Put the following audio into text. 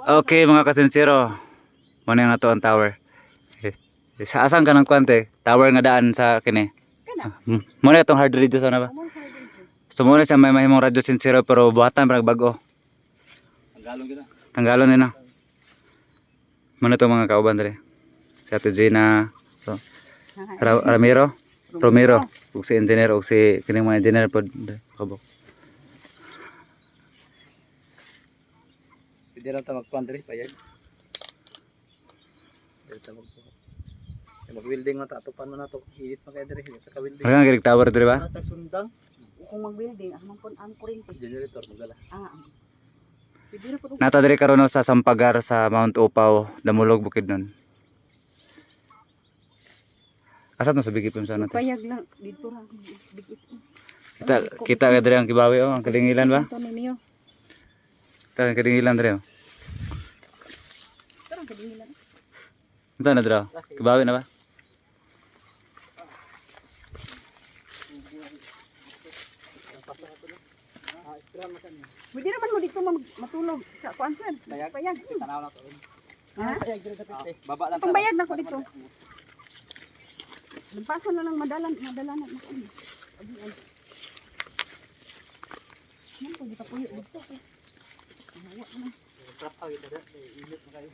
Okay mga kasinsiro, muna nga to ang tower. Sa asan ka ng kwante? Tower nga daan sa kini. Muna itong hard radio sana ba? So muna siya may mahimong radyo sinsiro pero buhatan parang bago. Tanggalon kita. Tanggalon nila. Muna itong mga kauban dali. Si Ate Gina, so, Ramiro, Romero, ug si engineer ug si kining mga engineer pod kabok. Pwede lang tayo magpandri, payag. Pwede tayo mag-welding na tatupan mo na ito. Hihit pa kayo diri, hihit ka welding. Ano nga girig tower diri ba? Sundang. Kung mag-building, ang kuryente. Generator, magala. Pwede na po. Nata diri karon sa Sampagar sa Mount Upaw, Damulog bukid nun. Asa to sa Bigipon sa natin? Payag lang. Dito lang. Kita ka diri ang kibawi oh, ang kalingilan ba? Ito ninyo. Kita ang kalingilan diri oh. Ito lang kadingilan. Unsa na diri? Kibawi na ba? Pwede naman mo dito matulog sa kuansan. Payag. Tanaw na ito. Ha? Baba lang Itong bayag na ko dito. Nagpaso na lang madalan na ako. Yan po, di pa puyo dito. Hawa na. Trap out, init na kayo.